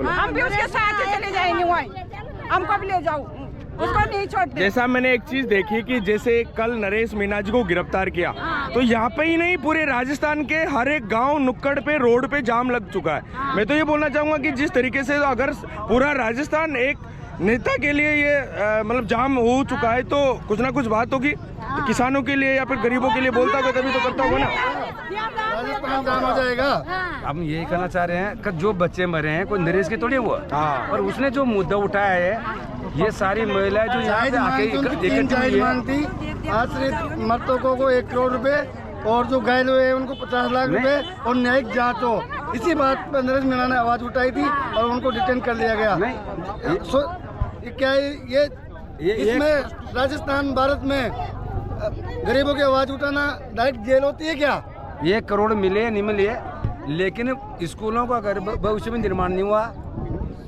हम भी उसके साथ ही चले जाएंगे वहीं, हमको भी ले जाओ, उसको नहीं छोड़ते। जैसा मैंने एक चीज देखी कि जैसे कल नरेश मीणा जी को गिरफ्तार किया, तो यहाँ पे ही नहीं पूरे राजस्थान के हर एक गांव नुक्कड़ पे रोड पे जाम लग चुका है। मैं तो ये बोलना चाहूंगा कि जिस तरीके से अगर पूरा राजस्थान एक नेता के लिए ये मतलब जाम हो चुका है, तो कुछ ना कुछ बात होगी। तो किसानों के लिए या फिर गरीबों के लिए बोलता होगा तभी तो करता होगा ना। राजस्थान जाम हो जाएगा। हम यही कहना चाह रहे हैं कि जो बच्चे मरे हैं कोई नरेश के थोड़ी हुआ, और उसने जो मुद्दा उठाया है, ये सारी महिलाएं जो यहाँ पे आके मांगती आश्रित मृतकों को 1 करोड़ रुपए और जो घायल हुए हैं उनको 50 लाख रुपए और न्यायिक जांच हो, इसी बात पर नरेश मीणा ने आवाज उठाई थी और उनको डिटेन कर लिया गया। क्या ये इसमें राजस्थान भारत में गरीबों की आवाज उठाना डायरेक्ट जेल होती है क्या? 1 करोड़ मिले नहीं मिले, लेकिन स्कूलों का अगर भविष्य में निर्माण नहीं हुआ,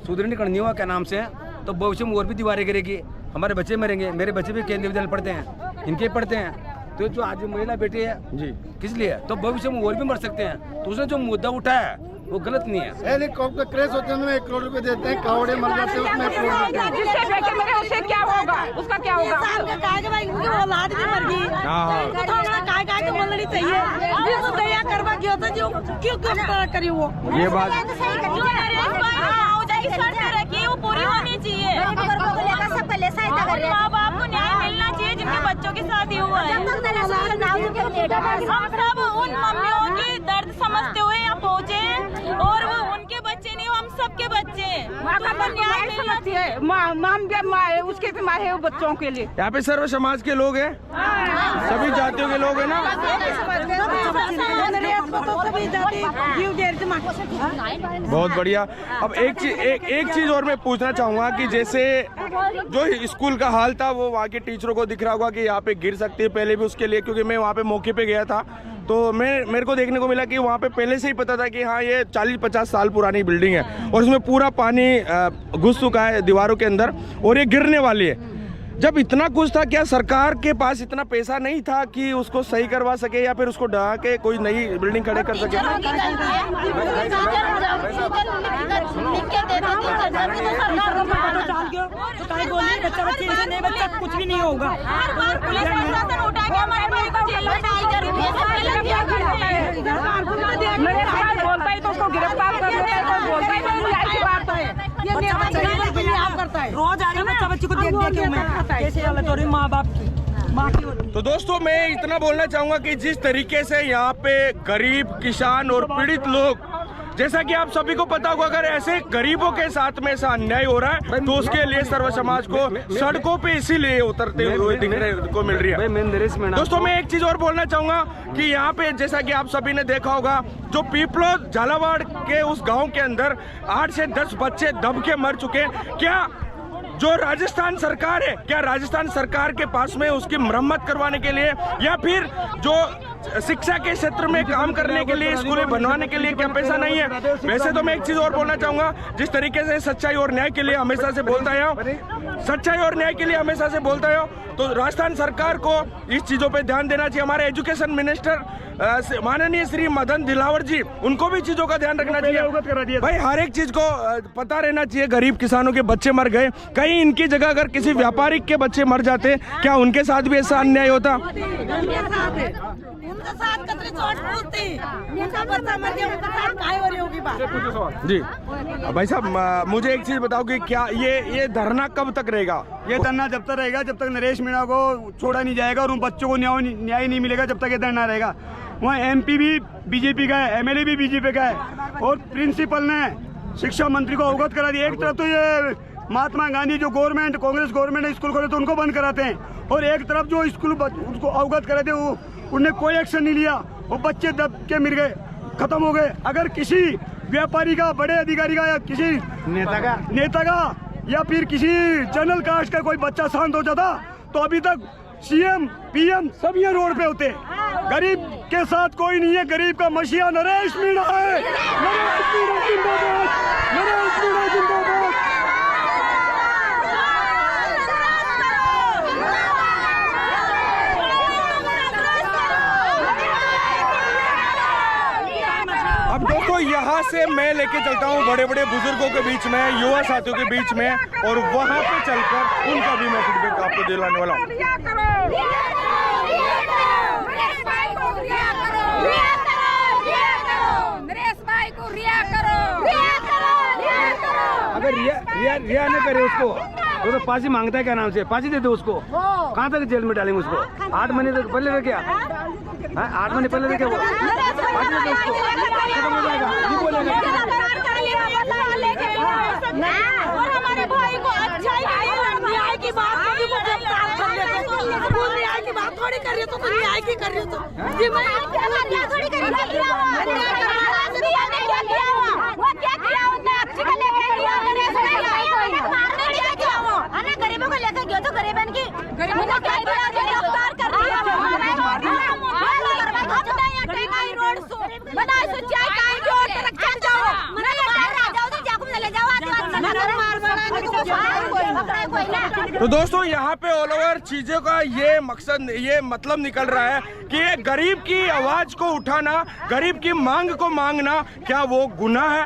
सुदृढ़ीकरण नहीं हुआ क्या नाम से, तो भविष्य में और भी दीवारें गिरेगी, हमारे बच्चे मरेंगे। मेरे बच्चे भी केंद्रीय विद्यालय पढ़ते हैं, इनके पढ़ते हैं। तो जो आज महिला बेटी है जी किस लिए, तो भविष्य में और भी मर सकते हैं। तो उसने जो मुद्दा उठाया है वो गलत नहीं है। हेलीकॉप्टर क्रैश होते हैं 1 करोड़ रुपए देते हैं, कावड़े मर जाते हैं उसमें 1 करोड़ देते हैं। जिससे बेटे मरे उससे क्या होगा, उसका क्या होगा? औलाद भी मर गई, काय तो बोलनी चाहिए। जिसको दया करवा गया था जो क्यों करी वो ये बात रखी वो पूरी होनी चाहिए। माँ बाप को न्याय मिलना चाहिए जिनके बच्चों के साथ ही हुआ है। हम सब उन मम्मियों की दर्द समझते हुए यहाँ पहुँचे हैं, और वो उनके बच्चे नहीं, हम सबके बच्चे हैं। न्याय समझती है, माँ है, उसके भी माँ है वो बच्चों के लिए। यहाँ पे सर्व समाज के लोग हैं, सभी जातियों के लोग हैं ना। बहुत बढ़िया। अब एक चीज और मैं पूछना चाहूंगा कि जैसे जो स्कूल का हाल था वो वहाँ के टीचरों को दिख रहा होगा कि यहाँ पे गिर सकती है पहले भी उसके लिए, क्योंकि मैं वहाँ पे मौके पे गया था, तो मेरे को देखने को मिला कि वहाँ पे पहले से ही पता था कि हाँ ये 40-50 साल पुरानी बिल्डिंग है और उसमें पूरा पानी घुस चुका है दीवारों के अंदर और ये गिरने वाली है। जब इतना कुछ था, क्या सरकार के पास इतना पैसा नहीं था कि उसको सही करवा सके या फिर उसको ढहा के कोई नई बिल्डिंग खड़े कर सके? कुछ भी नहीं होगा। बोलता है तो उसको गिरफ्तार कर लेते हैं, कोई बोलता ही नहीं, ऐसी बात है। ये रोज आ रही बच्चा बच्ची को देख देख के कैसे हालत हो रही माँ बाप की। तो दोस्तों मैं इतना बोलना चाहूंगा कि जिस तरीके से यहाँ पे गरीब, किसान और पीड़ित लोग, जैसा कि आप सभी को पता होगा, अगर ऐसे गरीबों के साथ में ऐसा अन्याय हो रहा है तो उसके लिए सर्व समाज को सड़कों पे इसीलिए उतरते हुए दिखने को मिल रही है। दोस्तों मैं एक चीज और बोलना चाहूंगा कि यहाँ पे जैसा कि आप सभी ने देखा होगा, जो पीपलोद झालावाड़ के उस गांव के अंदर 8 से 10 बच्चे दब के मर चुके हैं। क्या जो राजस्थान सरकार है, क्या राजस्थान सरकार के पास में उसकी मरम्मत करवाने के लिए या फिर जो शिक्षा के क्षेत्र में काम करने के लिए, स्कूलें बनवाने के लिए क्या पैसा नहीं है? वैसे तो मैं एक चीज और बोलना चाहूंगा, जिस तरीके से सच्चाई और न्याय के लिए हमेशा से बोलता है, सच्चाई और न्याय के लिए हमेशा से बोलता है, तो राजस्थान सरकार को इस चीजों पे ध्यान देना चाहिए। हमारे एजुकेशन मिनिस्टर माननीय श्री मदन दिलावर जी, उनको भी चीजों का ध्यान रखना चाहिए। भाई हर एक चीज को पता रहना चाहिए। गरीब किसानों के बच्चे मर गए, कहीं इनकी जगह अगर किसी व्यापारिक के बच्चे मर जाते, क्या उनके साथ भी ऐसा अन्याय होता? जी भाई साहब, मुझे एक चीज बताओ कि क्या ये धरना कब तक रहेगा? ये धरना जब तक रहेगा जब तक नरेश मीणा को छोड़ा नहीं जाएगा और उन बच्चों को न्याय नहीं मिलेगा, जब तक ये धरना रहेगा। वहाँ MP भी बीजेपी का है, MLA भी बीजेपी का है, और प्रिंसिपल ने शिक्षा मंत्री को अवगत करा दिया। एक तरफ तो ये महात्मा गांधी जो गवर्नमेंट, कांग्रेस गवर्नमेंट ने स्कूल खोले तो उनको बंद कराते हैं, और एक तरफ जो स्कूल उसको अवगत कराते उनने कोई एक्शन नहीं लिया, वो बच्चे दब के मिल गए, खत्म हो गए। अगर किसी व्यापारी का, बड़े अधिकारी का, या किसी नेता का या फिर किसी जनरल कास्ट का कोई बच्चा शांत हो जाता तो अभी तक CM PM सब ये रोड पे होते। गरीब के साथ कोई नहीं है, गरीब का मसीहा नरेश मीणा है। नरेश मीणा जिंदाबाद, नरेश मीणा जिंदाबाद। अब दोस्तों यहाँ यहाँ से मैं लेके चलता हूँ बड़े बड़े बुजुर्गों के बीच में, युवा साथियों के बीच में, और वहाँ पे चलकर उनका भी मैं फीडबैक आपको दिलाने वाला हूँ। अगर रिया नहीं करे उसको, वो तो फांसी मांगता है, क्या नाम से फांसी दे दो उसको। कहाँ तक जेल में डालेंगे उसको? 8 महीने तक पहले रह क्या? 8 महीने पहले रह क्या? वो फांसी दे दो उसको, खत्म हो जाएगा, नहीं बोलेगा। और हमारे भाई को अच्छा न्याय की बात न्याय की बात थोड़ी कर रही हो, तो न्याय की कर रही हो तो जी मैं क्या थोड़ी कर रही गरीबों को लेकर गया तो गरीबन की गिरफ्तार कर दिया। तो दोस्तों यहाँ पे ऑल ओवर चीजों का ये मकसद, ये मतलब निकल रहा है कि ये गरीब की आवाज को उठाना, गरीब की मांग को मांगना, क्या वो गुनाह है?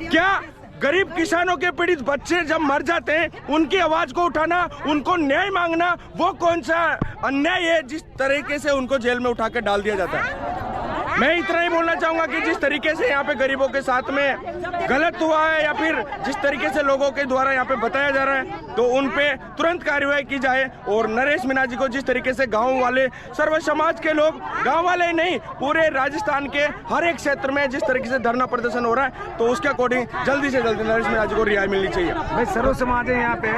क्या गरीब किसानों के पीड़ित बच्चे जब मर जाते हैं उनकी आवाज को उठाना, उनको न्याय मांगना, वो कौन सा अन्याय है जिस तरीके से उनको जेल में उठा के डाल दिया जाता है? मैं इतना ही बोलना चाहूंगा कि जिस तरीके से यहाँ पे गरीबों के साथ में गलत हुआ है, या फिर जिस तरीके से लोगों के द्वारा यहाँ पे बताया जा रहा है, तो उन पे तुरंत कार्रवाई की जाए। और नरेश मीणा जी को जिस तरीके से गांव वाले, सर्व समाज के लोग, गांव वाले ही नहीं पूरे राजस्थान के हर एक क्षेत्र में जिस तरीके से धरना प्रदर्शन हो रहा है, तो उसके अकॉर्डिंग जल्दी से जल्दी नरेश मीणा जी को रिहाई मिलनी चाहिए। भाई सर्व समाज है यहाँ पे,